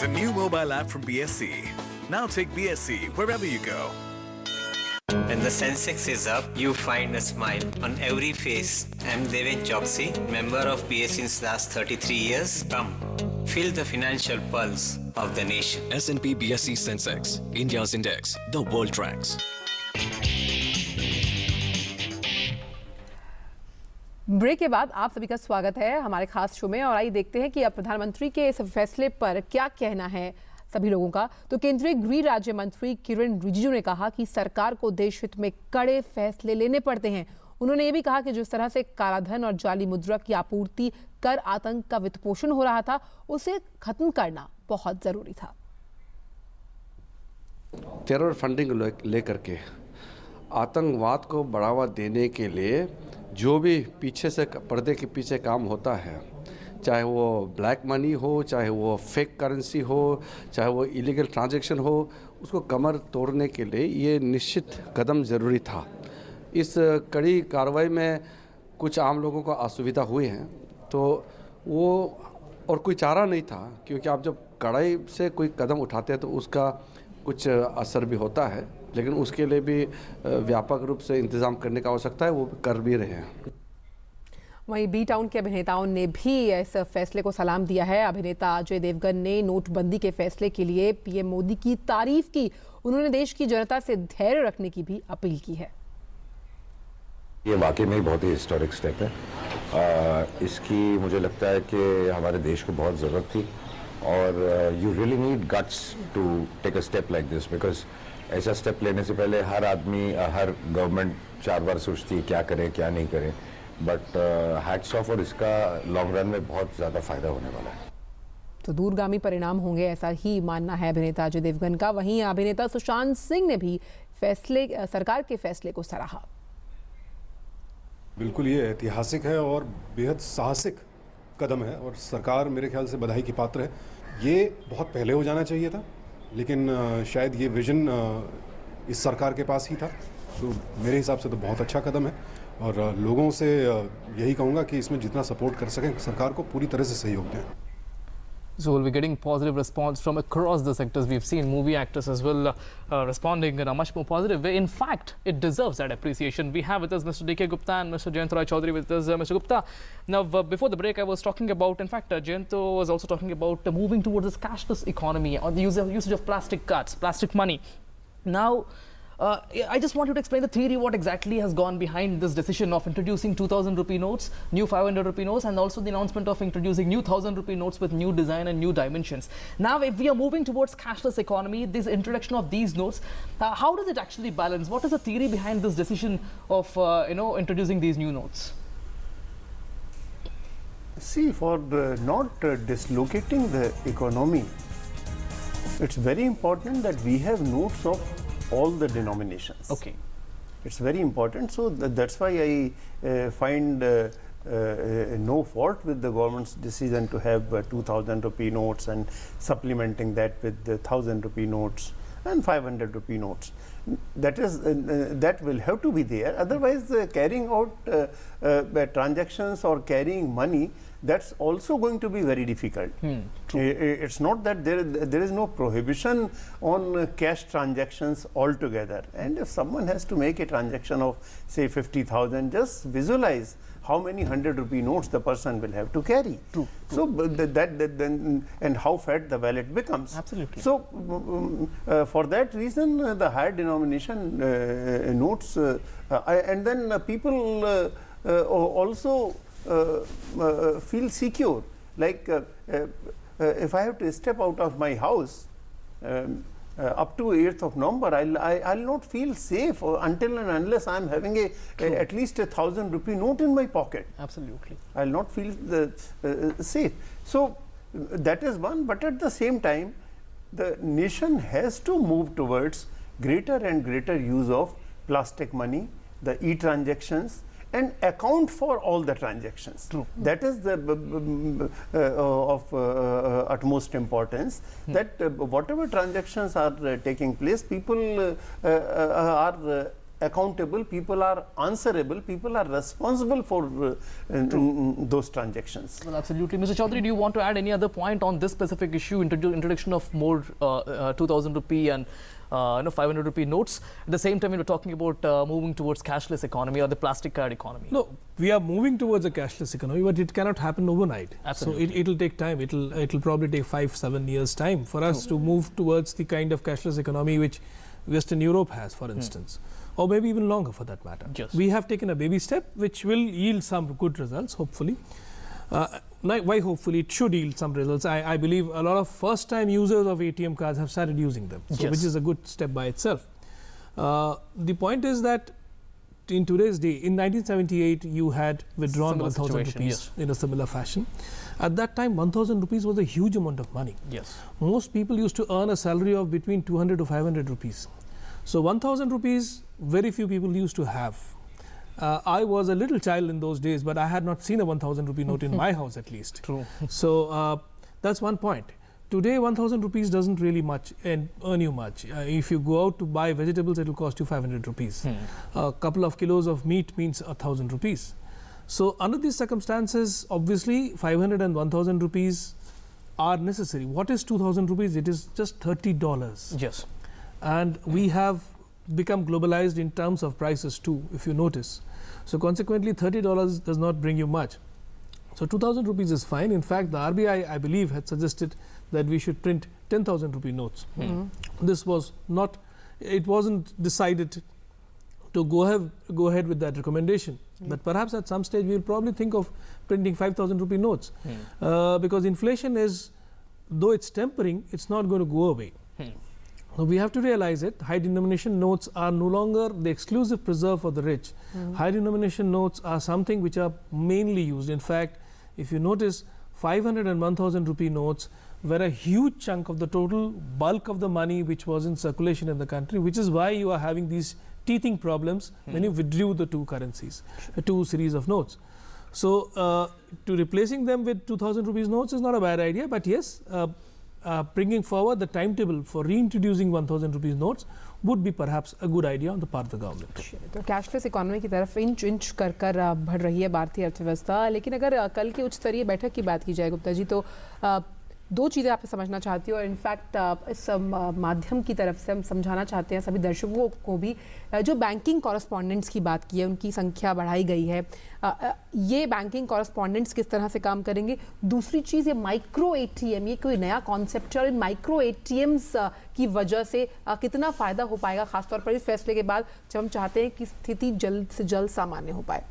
The new mobile app from BSE. Now take BSE wherever you go. When the Sensex is up, you find a smile on every face. I'm Deven Choksi, member of BSE since last 33 years. Come, feel the financial pulse of the nation. S&P BSE Sensex, India's index, the world tracks. Break के बाद आप सभी का स्वागत है हमारे खास show में और आइए देखते हैं कि अब प्रधानमंत्री के इस फैसले पर क्या कहना है सभी लोगों का। तो केंद्रीय गृह राज्य मंत्री किरण रिजिजू ने कहा कि सरकार को देश हित में कड़े फैसले लेने पड़ते हैं। उन्होंने ये भी कहा कि जिस तरह से कालाधन और जाली मुद्रा की आपूर्ति कर आतंक का वित्तपोषण हो रहा था, उसे खत्म करना बहुत जरूरी था। टेरर फंडिंग लेकर के आतंकवाद को बढ़ावा देने के लिए जो भी पीछे से पर्दे के पीछे काम होता है, चाहे वो ब्लैक मनी हो, चाहे वो फेक करेंसी हो, चाहे वो इलीगल ट्रांजैक्शन हो, उसको कमर तोड़ने के लिए ये निश्चित कदम ज़रूरी था। इस कड़ी कार्रवाई में कुछ आम लोगों को असुविधा हुई है, तो वो और कोई चारा नहीं था, क्योंकि आप जब कड़ाई से कोई कदम उठाते हैं तो उसका कुछ असर भी होता है, लेकिन उसके लिए भी व्यापक रूप से इंतज़ाम करने का आवश्यकता है, वो कर भी रहे हैं। वहीं बी टाउन के अभिनेताओं ने भी इस फैसले को सलाम दिया है। अभिनेता अजय देवगन ने नोटबंदी के फैसले के लिए पीएम मोदी की तारीफ की। उन्होंने देश की जनता से धैर्य रखने की भी अपील की है। ये वाकई में बहुत ही हिस्टोरिक स्टेप है। इसकी मुझे लगता है कि हमारे देश को बहुत ज़रूरत थी और you really need guts to take a step like this, because ऐसा स्टेप लेने से पहले हर आदमी, हर गवर्नमेंट 4 बार सोचती है क्या करे क्या नहीं करे, बट हैट्स ऑफ, और इसका लॉन्ग रन में बहुत ज़्यादा फायदा होने वाला है। तो दूरगामी परिणाम होंगे, ऐसा ही मानना है अभिनेता अजय देवगन का। वहीं अभिनेता सुशांत सिंह ने भी सरकार के फैसले को सराहा। बिल्कुल ये ऐतिहासिक है और बेहद साहसिक कदम है और सरकार मेरे ख्याल से बधाई की पात्र है। ये बहुत पहले हो जाना चाहिए था, लेकिन शायद ये विजन इस सरकार के पास ही था, तो मेरे हिसाब से तो बहुत अच्छा कदम है और लोगों से यही कहूँगा कि इसमें जितना सपोर्ट कर सकें सरकार को पूरी तरह से सहयोग दें। So we'll be getting positive response from across the sectors. We've seen movie actors as well responding in a much more positive way. In fact, it deserves that appreciation. We have with us Mr. D.K. Gupta and Mr. Jayant Roy Chaudhary with us. Mr. Gupta, now before the break I was talking about, in fact, Jayant was also talking about moving towards this cashless economy or the usage of plastic cards, plastic money. Now, I just want you to explain the theory, what exactly has gone behind this decision of introducing 2000 rupee notes, new 500 rupee notes, and also the announcement of introducing new 1000 rupee notes with new design and new dimensions. Now, if we are moving towards cashless economy, this introduction of these notes, how does it actually balance? What is the theory behind this decision of introducing these new notes? See, for not dislocating the economy, it's very important that we have notes of all the denominations. Okay. It's very important. So that's why I find no fault with the government's decision to have 2000 rupee notes and supplementing that with the 1000 rupee notes and 500 rupee notes. That is that will have to be there. Otherwise, carrying out transactions or carrying money, that's also going to be very difficult. It's not that there is no prohibition on cash transactions altogether. And if someone has to make a transaction of say 50,000, just visualize how many 100 rupee notes the person will have to carry. True. So then and how fat the wallet becomes. Absolutely. So for that reason, the higher denomination notes, and then people also feel secure. Like if I have to step out of my house up to 8th of November, I'll not feel safe until and unless I'm having at least 1,000 rupee note in my pocket. Absolutely. I'll not feel safe. So that is one, but at the same time, the nation has to move towards greater and greater use of plastic money, the e-transactions, and account for all the transactions. True. That is the of utmost importance. That whatever transactions are taking place, people are accountable, people are answerable, people are responsible for those transactions. Well, absolutely. Mr. Chaudhary, do you want to add any other point on this specific issue, introduction of more 2000 rupee and 500 rupee notes. At the same time, we were talking about moving towards cashless economy or the plastic card economy. No, we are moving towards a cashless economy, but it cannot happen overnight. Absolutely. So it'll take time. It'll probably take 5-7 years time for us to move towards the kind of cashless economy which Western Europe has, for instance, or maybe even longer for that matter. Yes. We have taken a baby step which will yield some good results, hopefully. Why hopefully? It should yield some results. I believe a lot of first-time users of ATM cards have started using them, so which is a good step by itself. The point is that in today's day, in 1978, you had withdrawn 1,000 rupees in a similar fashion. At that time, 1,000 rupees was a huge amount of money. Yes. Most people used to earn a salary of between 200 to 500 rupees. So 1,000 rupees, very few people used to have. I was a little child in those days, but I had not seen a 1,000 rupee note in my house at least. True. So that's one point. Today, 1,000 rupees doesn't really much and earn you much. If you go out to buy vegetables, it will cost you 500 rupees. A couple of kilos of meat means 1,000 rupees. So under these circumstances, obviously 500 and 1,000 rupees are necessary. What is 2,000 rupees? It is just $30. Yes. And we have become globalized in terms of prices too, if you notice. So consequently, $30 does not bring you much. So 2,000 rupees is fine. In fact, the RBI, I believe, had suggested that we should print 10,000 rupee notes. This was not, it wasn't decided to go ahead with that recommendation. But perhaps at some stage we will probably think of printing 5,000 rupee notes because inflation is, though it's tempering, it's not going to go away. So we have to realize it. High denomination notes are no longer the exclusive preserve for the rich. High denomination notes are something which are mainly used. In fact, if you notice, 500 and 1,000 rupee notes were a huge chunk of the total bulk of the money which was in circulation in the country, which is why you are having these teething problems when you withdrew the two currencies, two series of notes. So to replacing them with 2,000 rupees notes is not a bad idea, but yes, bringing forward the timetable for reintroducing 1,000 rupees notes would be perhaps a good idea on the part of the government. तो cashless economy की तरफ inch inch कर बढ़ रही है भारतीय अर्थव्यवस्था, लेकिन अगर कल की उच्च स्तरीय बैठक की बात की जाए गुप्ता जी, तो दो चीज़ें आपसे समझना चाहती हूँ और इनफैक्ट इस माध्यम की तरफ से हम समझाना चाहते हैं सभी दर्शकों को भी, जो बैंकिंग कॉरेस्पॉन्डेंट्स की बात की है उनकी संख्या बढ़ाई गई है। ये बैंकिंग कॉरेस्पॉन्डेंट्स किस तरह से काम करेंगे? दूसरी चीज़, ये माइक्रो एटीएम, ये कोई नया कॉन्सेप्ट है और इन माइक्रो एटीएम्स की वजह से कितना फ़ायदा हो पाएगा, खासतौर पर इस फैसले के बाद जब हम चाहते हैं कि स्थिति जल्द से जल्द सामान्य हो पाए?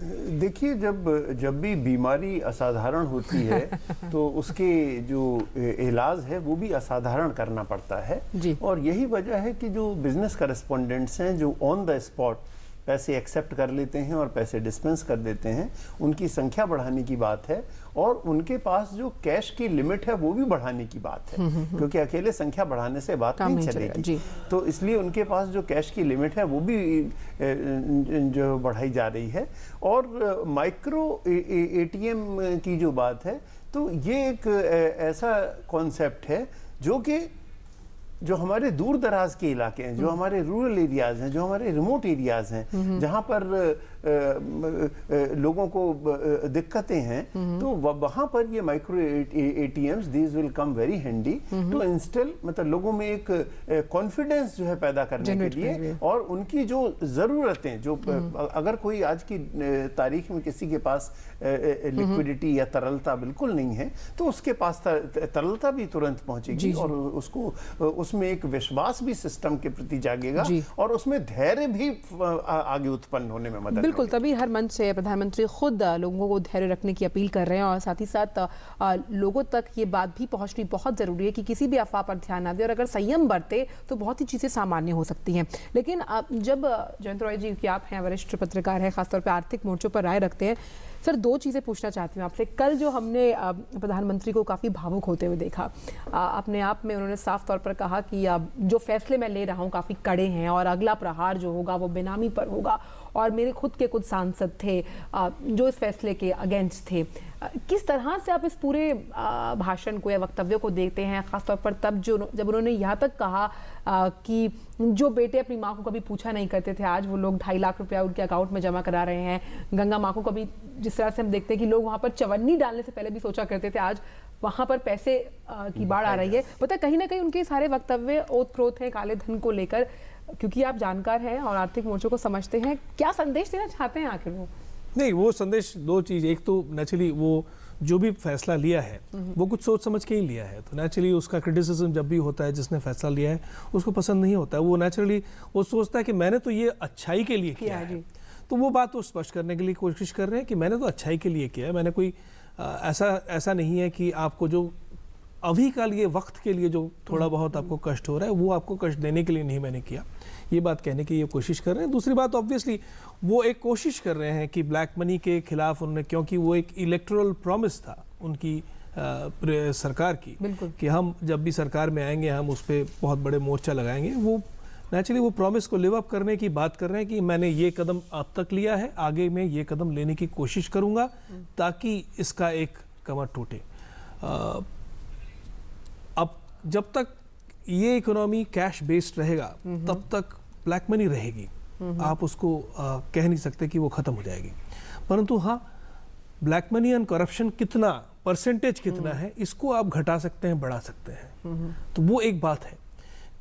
देखिए, जब भी बीमारी असाधारण होती है तो उसके जो इलाज है वो भी असाधारण करना पड़ता है और यही वजह है कि जो बिजनेस करेस्पॉन्डेंट्स हैं जो ऑन द स्पॉट पैसे एक्सेप्ट कर लेते हैं और पैसे डिस्पेंस कर देते हैं, उनकी संख्या बढ़ाने की बात है और उनके पास जो कैश की लिमिट है वो भी बढ़ाने की बात है, क्योंकि अकेले संख्या बढ़ाने से बात नहीं चलेगी। तो इसलिए उनके पास जो कैश की लिमिट है वो भी जो बढ़ाई जा रही है। और माइक्रो एटीएम की जो बात है, तो ये एक ऐसा कॉन्सेप्ट है जो हमारे दूर दराज के इलाके हैं, जो हमारे रूरल एरियाज हैं, जो हमारे रिमोट एरियाज हैं, जहाँ पर लोगों को दिक्कतें हैं, तो वहाँ पर ये micro ATMs these will come very handy to install, मतलब लोगों में एक कॉन्फिडेंस जो है पैदा करने के लिए और उनकी जो ज़रूरतें, जो अगर कोई आज की तारीख में किसी के पास लिक्विडिटी या तरलता बिल्कुल नहीं है तो उसके पास तरलता भी तुरंत पहुंचेगी और उसको उसमें एक विश्वास भी सिस्टम के प्रति जागेगा और उसमें धैर्य भी आगे उत्पन्न होने में मदद। बिल्कुल, तभी हर मंच से प्रधानमंत्री खुद लोगों को धैर्य रखने की अपील कर रहे हैं और साथ ही साथ लोगों तक ये बात भी पहुंचनी बहुत ज़रूरी है कि किसी भी अफवाह पर ध्यान ना दें और अगर संयम बरते तो बहुत ही चीज़ें सामान्य हो सकती हैं। लेकिन जब जयंत रॉय जी, कि आप हैं वरिष्ठ पत्रकार हैं, खासतौर पर आर्थिक मोर्चों पर राय रखते हैं, सर दो चीज़ें पूछना चाहती हूँ आपसे। कल जो हमने प्रधानमंत्री को काफ़ी भावुक होते हुए देखा, अपने आप में उन्होंने साफ तौर पर कहा कि जो फैसले मैं ले रहा हूँ काफ़ी कड़े हैं और अगला प्रहार जो होगा वो बेनामी पर होगा और मेरे खुद के कुछ सांसद थे जो इस फैसले के अगेंस्ट थे। किस तरह से आप इस पूरे भाषण को या वक्तव्य को देखते हैं, खासतौर पर तब जब उन्होंने यहाँ तक कहा कि जो बेटे अपनी माँ को कभी पूछा नहीं करते थे, आज वो लोग 2.5 लाख रुपया उनके अकाउंट में जमा करा रहे हैं। गंगा माँ को कभी, जिस तरह से हम देखते हैं कि लोग वहाँ पर चवन्नी डालने से पहले भी सोचा करते थे, आज वहाँ पर पैसे की बाढ़ आ रही है। पता है, कहीं ना कहीं उनके सारे वक्तव्य ओत-प्रोत हैं काले धन को लेकर, क्योंकि आप जानकार हैं और आर्थिक मोर्चों को समझते हैं। क्या संदेश देना चाहते हैं आखिर वो? नहीं, वो संदेश दो चीज़, एक तो नेचुरली वो जो भी फैसला लिया है वो कुछ सोच समझ के ही लिया है, तो नेचुरली उसका क्रिटिसिज्म जब भी होता है जिसने फैसला लिया है उसको पसंद नहीं होता है। वो नेचुरली वो सोचता है कि मैंने तो ये अच्छाई के लिए किया है, तो वो बात वो स्पष्ट करने के लिए कोशिश कर रहे हैं कि मैंने तो अच्छाई के लिए किया है, मैंने कोई ऐसा नहीं है कि आपको जो अभी का लिए वक्त के लिए जो थोड़ा बहुत आपको कष्ट हो रहा है वो आपको कष्ट देने के लिए नहीं मैंने किया, ये बात कहने की ये कोशिश कर रहे हैं। दूसरी बात ऑब्वियसली वो एक कोशिश कर रहे हैं कि ब्लैक मनी के खिलाफ उन्होंने, क्योंकि वो एक इलेक्टोरल प्रॉमिस था उनकी सरकार की कि हम जब भी सरकार में आएंगे हम उस पर बहुत बड़े मोर्चा लगाएंगे, वो नेचुरली वो प्रॉमिस को लिव अप करने की बात कर रहे हैं कि मैंने ये कदम अब तक लिया है, आगे मैं ये कदम लेने की कोशिश करूंगा ताकि इसका एक कमर टूटे। अब जब तक ये इकोनॉमी कैश बेस्ड रहेगा तब तक ब्लैक मनी रहेगी, आप उसको कह नहीं सकते कि वो खत्म हो जाएगी, परंतु हाँ ब्लैक मनी एंड करप्शन कितना परसेंटेज कितना है इसको आप घटा सकते हैं, बढ़ा सकते हैं। तो वो एक बात है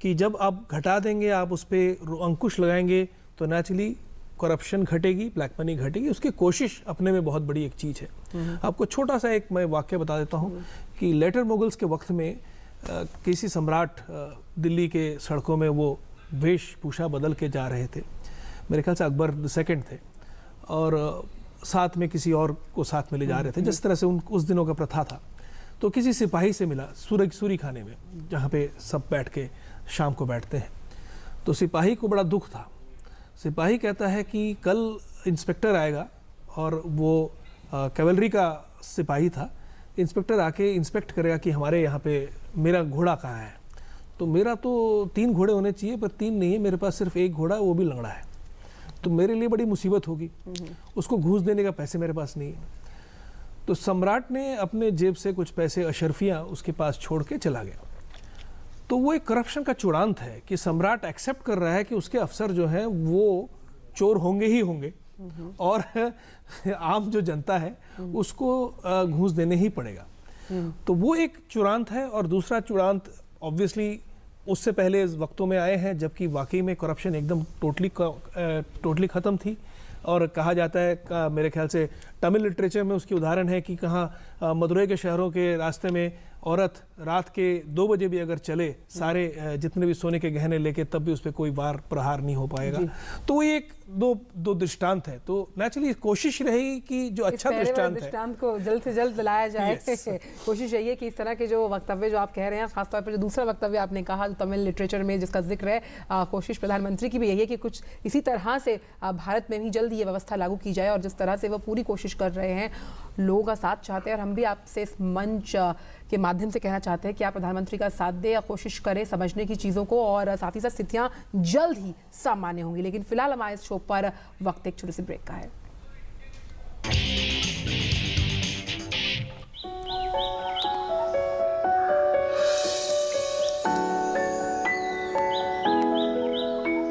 कि जब आप घटा देंगे, आप उस पर अंकुश लगाएंगे तो नेचुरली करप्शन घटेगी, ब्लैक मनी घटेगी। उसकी कोशिश अपने में बहुत बड़ी एक चीज़ है। आपको छोटा सा एक मैं वाक्य बता देता हूँ कि लेटर मुगल्स के वक्त में किसी सम्राट दिल्ली के सड़कों में वो वेशभूषा बदल के जा रहे थे, मेरे ख्याल से अकबर II थे, और साथ में किसी और को साथ में ले जा रहे थे, जिस तरह से उस दिनों का प्रथा था। तो किसी सिपाही से मिला सूरी खाने में, जहाँ पे सब बैठ के शाम को बैठते हैं। तो सिपाही को बड़ा दुख था। सिपाही कहता है कि कल इंस्पेक्टर आएगा, और वो कैवलरी का सिपाही था। इंस्पेक्टर आके इंस्पेक्ट करेगा कि हमारे यहाँ पे मेरा घोड़ा कहाँ है। तो मेरा तो 3 घोड़े होने चाहिए, पर 3 नहीं है, मेरे पास सिर्फ 1 घोड़ा, वो भी लंगड़ा है, तो मेरे लिए बड़ी मुसीबत होगी, उसको घूस देने का पैसे मेरे पास नहीं है। तो सम्राट ने अपने जेब से कुछ पैसे अशरफियाँ उसके पास छोड़ के चला गया। तो वो एक करप्शन का चूड़ांत है कि सम्राट एक्सेप्ट कर रहा है कि उसके अफसर जो हैं वो चोर होंगे ही होंगे, और आम जो जनता है उसको घूस देने ही पड़ेगा। तो वो एक चुरांत है। और दूसरा चुरांत ऑब्वियसली उससे पहले वक्तों में आए हैं जबकि वाकई में करप्शन एकदम टोटली ख़त्म थी। और कहा जाता है, मेरे ख्याल से तमिल लिटरेचर में उसकी उदाहरण है कि कहाँ मदुरई के शहरों के रास्ते में औरत रात के 2 बजे भी अगर चले सारे जितने भी सोने के गहने लेके, तब भी उस पर कोई वार प्रहार नहीं हो पाएगा। तो ये एक दो दृष्टांत है। तो नेचुरली कोशिश रहेगी कि जो अच्छा दृष्टांत को जल्द से जल्द लाया जाए। कोशिश यही है कि इस तरह के जो वक्तव्य जो आप कह रहे हैं, खासतौर पर जो दूसरा वक्तव्य आपने कहा जो तमिल लिटरेचर में जिसका जिक्र है, कोशिश प्रधानमंत्री की भी यही है कि कुछ इसी तरह से भारत में भी जल्द ये व्यवस्था लागू की जाए। और जिस तरह से वो पूरी कोशिश कर रहे हैं, लोगों का साथ चाहते हैं, और हम भी आपसे इस मंच के माध्यम से कहना चाहते हैं कि आप प्रधानमंत्री का साथ दें या कोशिश करें समझने की चीज़ों को, और साथ ही साथ स्थितियां जल्द ही सामान्य होंगी। लेकिन फिलहाल हमारे इस शो पर वक्त एक छोटी सी ब्रेक का है।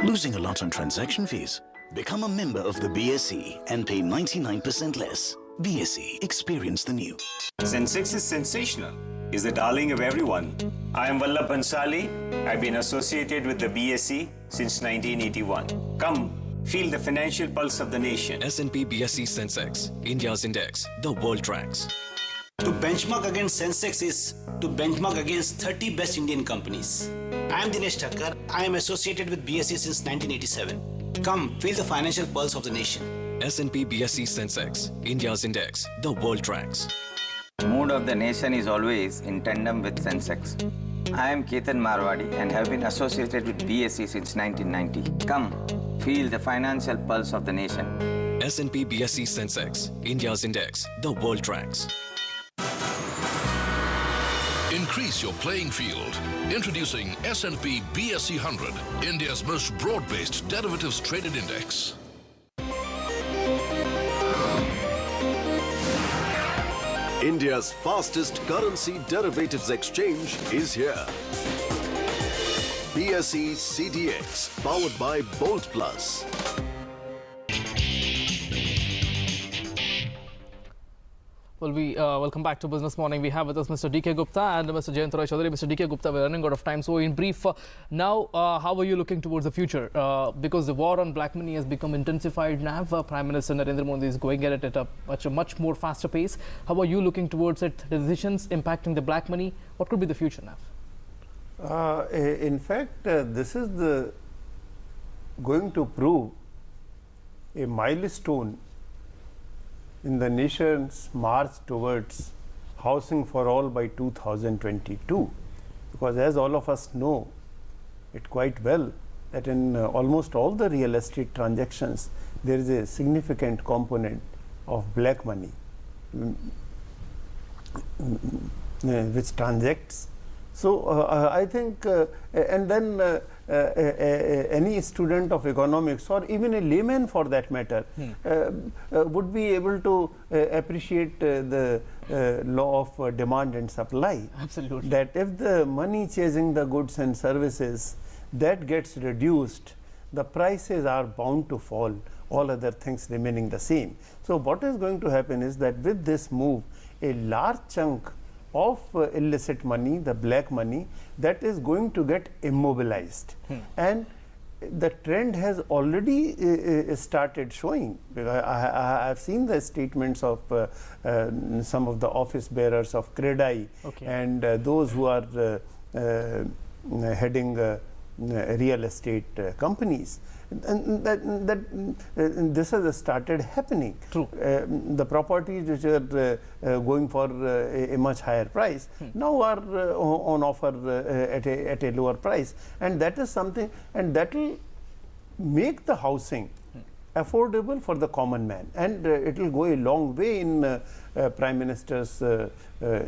Losing a lot on transaction fees? Become a member of the BSE and pay 99% less. BSE, experience the new. Sensex is sensational. Is the darling of everyone. I am Vallabh Bansali. I've been associated with the BSE since 1981. Come, feel the financial pulse of the nation. S&P BSE Sensex, India's index, the world tracks. To benchmark against Sensex is to benchmark against 30 best Indian companies. I am Dinesh Thakkar. I am associated with BSE since 1987. Come, feel the financial pulse of the nation. S&P BSE Sensex, India's index, the world tracks. Mood of the nation is always in tandem with Sensex. I am Ketan Marwadi and have been associated with BSE since 1990. Come, feel the financial pulse of the nation. S&P BSE Sensex, India's index, the world tracks. Increase your playing field. Introducing S&P BSE 100, India's most broad-based derivatives traded index. India's fastest currency derivatives exchange is here. BSE CDX, powered by Bolt Plus. Well, we welcome back to Business Morning. We have with us Mr. D.K. Gupta and Mr. Jayant Roy Chaudhary. Mr. D.K. Gupta, we're running out of time. So, in brief, now, how are you looking towards the future? Because the war on black money has become intensified now. Prime Minister Narendra Modi is going at it at a much more faster pace. How are you looking towards it? The decisions impacting the black money. What could be the future now? In fact, this is going to prove a milestone in the nation's march towards housing for all by 2022, because as all of us know it quite well, that in almost all the real estate transactions there is a significant component of black money which transacts. So I think and then any student of economics or even a layman for that matter would be able to appreciate the law of demand and supply. Absolutely. That if the money chasing the goods and services that gets reduced, the prices are bound to fall, all other things remaining the same. So what is going to happen is that with this move, a large chunk of illicit money, the black money, that is going to get immobilized. And the trend has already started showing. I have seen the statements of some of the office bearers of CREDAI and those who are heading real estate companies. And this has started happening. True. The properties which are going for a much higher price now are on offer at a lower price, and that is something, and that will make the housing affordable for the common man, and it will go a long way in Prime Minister's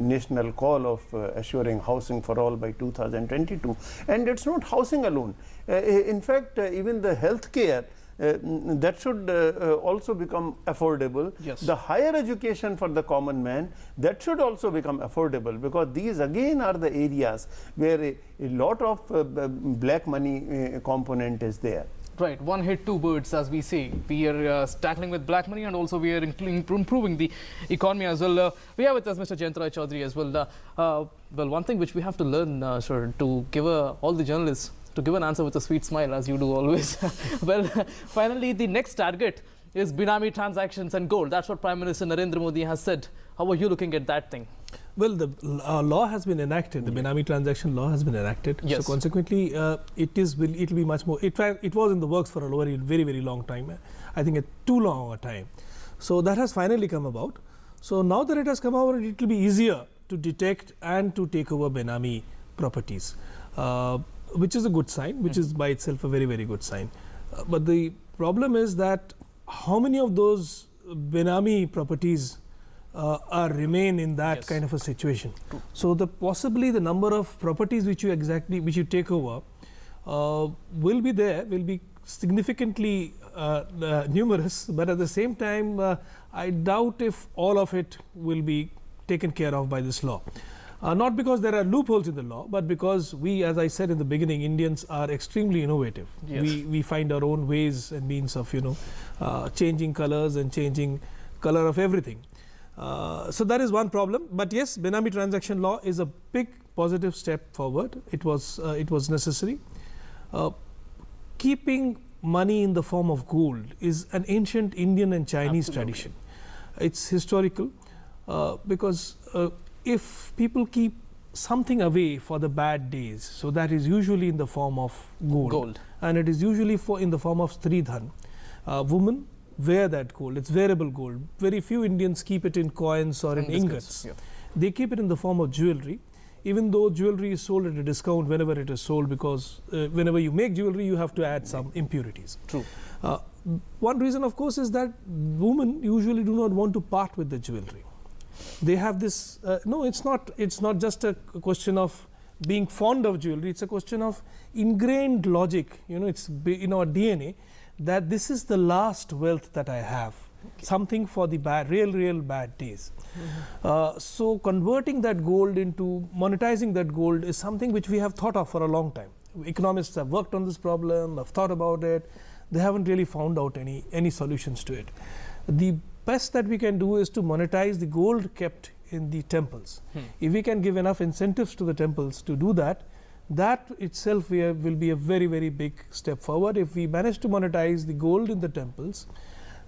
national call of assuring housing for all by 2022. And it's not housing alone. In fact, even the health care that should also become affordable. Yes. The higher education for the common man, that should also become affordable, because these again are the areas where a lot of black money component is there. Right, one hit, two birds, as we say. We are tackling with black money, and also we are improving the economy as well. We have with us Mr. Jayant Roy Chaudhary as well. Well, one thing which we have to learn, sir, to give all the journalists to give an answer with a sweet smile, as you do always. Well, finally, the next target is Benami transactions and gold. That's what Prime Minister Narendra Modi has said. How are you looking at that thing? Well, the law has been enacted. The Benami transaction law has been enacted. Yes. So consequently, it will be much more. In fact, it was in the works for a very long time. I think too long a time. So that has finally come about. So now that it has come about, it will be easier to detect and to take over Benami properties, which is a good sign, which is by itself a very good sign. But the problem is that how many of those Benami properties remain in that kind of a situation. True. So possibly the number of properties which you take over will be significantly numerous, but at the same time I doubt if all of it will be taken care of by this law. Not because there are loopholes in the law, but because we, as I said in the beginning, Indians are extremely innovative. Yes. We find our own ways and means of changing colors and changing color of everything. So that is one problem. But yes, Benami transaction law is a big positive step forward. It was necessary. Keeping money in the form of gold is an ancient Indian and Chinese tradition. It's historical because if people keep something away for the bad days, so that is usually in the form of gold. And it is usually in the form of Stridhan. Women wear that gold. It's wearable gold. Very few Indians keep it in coins or in ingots. Yeah. They keep it in the form of jewelry, even though jewelry is sold at a discount whenever it is sold, because whenever you make jewelry you have to add some impurities. True. One reason, of course, is that women usually do not want to part with the jewelry. They have this no, it's not just a question of being fond of jewelry. It's a question of ingrained logic. It's in our DNA that this is the last wealth that I have, something for the real bad days. So converting that gold into monetizing that gold is something which we have thought of for a long time. Economists have worked on this problem, have thought about it. They haven't really found out any solutions to it. The best that we can do is to monetize the gold kept in the temples. If we can give enough incentives to the temples to do that, that itself will be a very, very big step forward. If we manage to monetize the gold in the temples,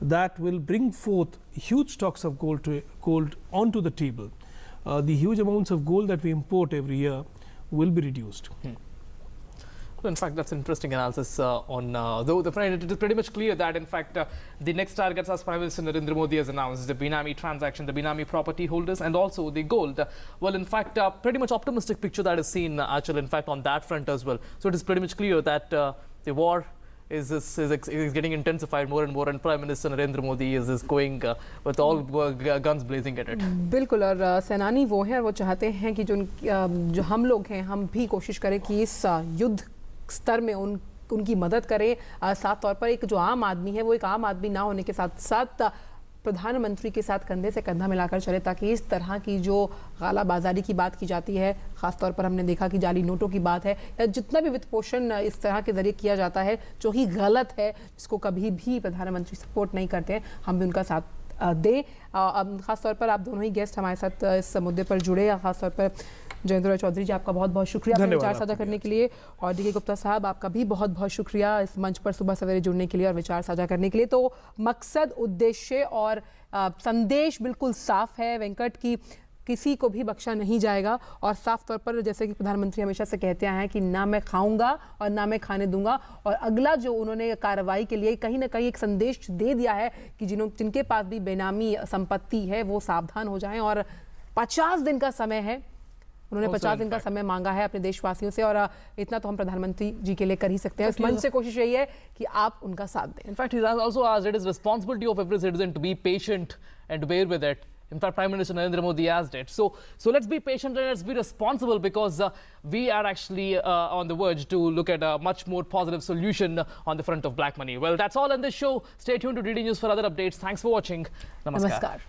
that will bring forth huge stocks of gold onto the table. The huge amounts of gold that we import every year will be reduced. In fact, that's an interesting analysis on though the friend. It is pretty much clear that in fact the next targets, as Prime Minister Narendra Modi has announced, the Benami transaction, the Benami property holders, and also the gold. Well, in fact, pretty much optimistic picture that is seen, Achal, in fact, on that front as well. So it is pretty much clear that the war is getting intensified more and more, and Prime Minister Narendra Modi is going with all guns blazing at it. बिल्कुल, और सेनानी वो हैं और वो चाहते हैं कि जो हम लोग हैं, हम भी कोशिश करें कि इस युद्ध स्तर में उनकी मदद करें। साफ तौर पर एक जो आम आदमी है वो एक आम आदमी ना होने के साथ साथ प्रधानमंत्री के साथ कंधे से कंधा मिलाकर चले, ताकि इस तरह की जो काला बाजारी की बात की जाती है, ख़ासतौर पर हमने देखा कि जाली नोटों की बात है, या जितना भी वित्त पोषण इस तरह के जरिए किया जाता है जो ही गलत है, जिसको कभी भी प्रधानमंत्री सपोर्ट नहीं करते हैं, हम भी उनका साथ दें। ख़ासतौर पर आप दोनों ही गेस्ट हमारे साथ इस मुद्दे पर जुड़े, ख़ासतौर पर जयेंद्र राय चौधरी जी, आपका बहुत बहुत शुक्रिया अपने विचार साझा करने के लिए, और डी के गुप्ता साहब, आपका भी बहुत बहुत शुक्रिया इस मंच पर सुबह सवेरे जुड़ने के लिए और विचार साझा करने के लिए। तो मकसद, उद्देश्य और संदेश बिल्कुल साफ है वेंकट, की किसी को भी बख्शा नहीं जाएगा, और साफ तौर पर जैसे कि प्रधानमंत्री हमेशा से कहते आए हैं कि ना मैं खाऊंगा और ना मैं खाने दूंगा, और अगला जो उन्होंने कार्रवाई के लिए कहीं ना कहीं एक संदेश दे दिया है कि जिनके पास भी बेनामी संपत्ति है वो सावधान हो जाएं, और 50 दिन का समय है, उन्होंने 50 दिन का समय मांगा है अपने देशवासियों से, और इतना तो हम प्रधानमंत्री जी के लिए कर ही सकते हैं। इस मंच से कोशिश यही है कि आप उनका साथ दें। In fact, he has also asked, it is responsibility of every citizen to be patient and to bear with it. In fact, Prime Minister Narendra Modi asked it. So let's be patient and let's be responsible, because we are actually on the verge to look at a much more positive solution on the front of black money. Well, that's all in this show. Stay tuned to DD News for other updates. Thanks for watching. Namaskar.